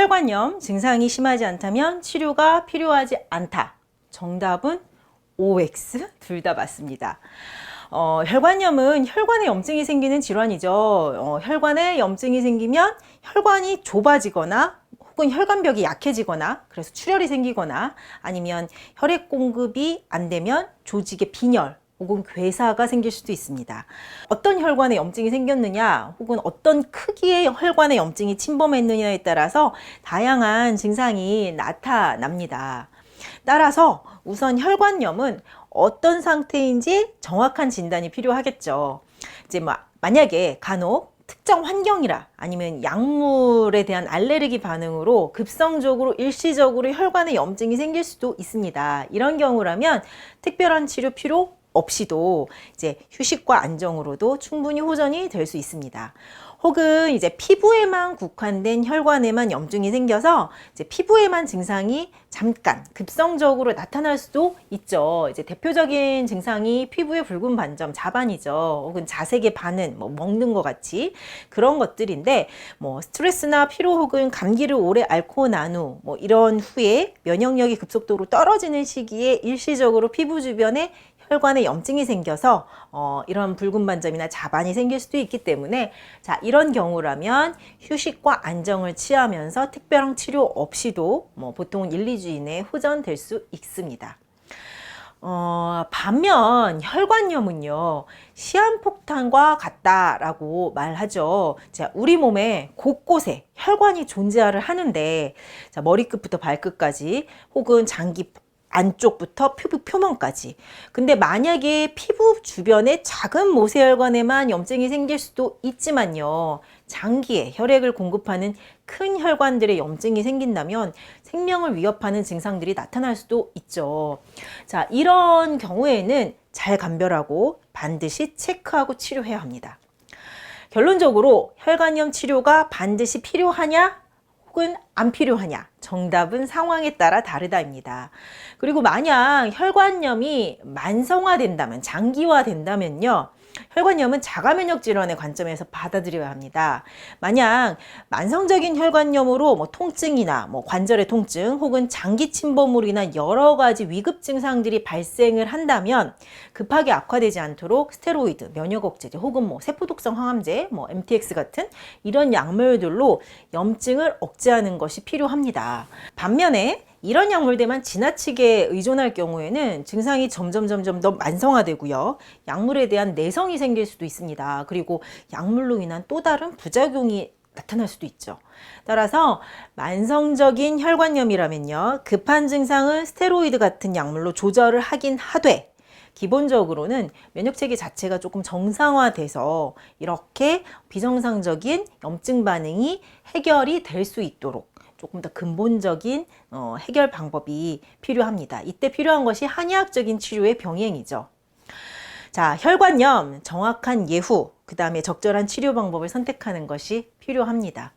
혈관염 증상이 심하지 않다면 치료가 필요하지 않다. 정답은 OX 둘 다 맞습니다. 혈관염은 혈관에 염증이 생기는 질환이죠. 혈관에 염증이 생기면 혈관이 좁아지거나 혹은 혈관벽이 약해지거나 그래서 출혈이 생기거나 아니면 혈액 공급이 안 되면 조직의 빈혈 혹은 괴사가 생길 수도 있습니다. 어떤 혈관에 염증이 생겼느냐 혹은 어떤 크기의 혈관에 염증이 침범했느냐에 따라서 다양한 증상이 나타납니다. 따라서 우선 혈관염은 어떤 상태인지 정확한 진단이 필요하겠죠. 이제 만약에 간혹 특정 환경이라 아니면 약물에 대한 알레르기 반응으로 급성적으로 일시적으로 혈관에 염증이 생길 수도 있습니다. 이런 경우라면 특별한 치료 필요 없이도 이제 휴식과 안정으로도 충분히 호전이 될 수 있습니다. 혹은 이제 피부에만 국한된 혈관에만 염증이 생겨서 이제 피부에만 증상이 잠깐 급성적으로 나타날 수도 있죠. 이제 대표적인 증상이 피부의 붉은 반점, 자반이죠. 혹은 자색의 반응, 먹는 것 같이 그런 것들인데 스트레스나 피로 혹은 감기를 오래 앓고 난 후 이런 후에 면역력이 급속도로 떨어지는 시기에 일시적으로 피부 주변에 혈관에 염증이 생겨서 이런 붉은 반점이나 자반이 생길 수도 있기 때문에 자, 이런 경우라면 휴식과 안정을 취하면서 특별한 치료 없이도 보통 1, 2주 이내에 호전될 수 있습니다. 반면 혈관염은요 시한폭탄과 같다라고 말하죠. 자, 우리 몸에 곳곳에 혈관이 존재를 하는데 자, 머리끝부터 발끝까지 혹은 장기 안쪽부터 피부 표면까지. 근데 만약에 피부 주변에 작은 모세혈관에만 염증이 생길 수도 있지만요. 장기에 혈액을 공급하는 큰 혈관들의 염증이 생긴다면 생명을 위협하는 증상들이 나타날 수도 있죠. 자, 이런 경우에는 잘 감별하고 반드시 체크하고 치료해야 합니다. 결론적으로 혈관염 치료가 반드시 필요하냐? 혹은 안 필요하냐? 정답은 상황에 따라 다르다입니다. 그리고 만약 혈관염이 만성화된다면, 장기화된다면요. 혈관염은 자가면역 질환의 관점에서 받아들여야 합니다. 만약 만성적인 혈관염으로 통증이나 관절의 통증 혹은 장기 침범물이나 여러 가지 위급 증상들이 발생을 한다면 급하게 악화되지 않도록 스테로이드, 면역 억제제 혹은 세포독성 항암제, MTX 같은 이런 약물들로 염증을 억제하는 것이 필요합니다. 반면에 이런 약물들만 지나치게 의존할 경우에는 증상이 점점 더 만성화되고요. 약물에 대한 내성이 생길 수도 있습니다. 그리고 약물로 인한 또 다른 부작용이 나타날 수도 있죠. 따라서 만성적인 혈관염이라면요. 급한 증상은 스테로이드 같은 약물로 조절을 하긴 하되 기본적으로는 면역체계 자체가 조금 정상화돼서 이렇게 비정상적인 염증 반응이 해결이 될 수 있도록 조금 더 근본적인 해결 방법이 필요합니다. 이때 필요한 것이 한의학적인 치료의 병행이죠. 자, 혈관염 정확한 예후, 그 다음에 적절한 치료 방법을 선택하는 것이 필요합니다.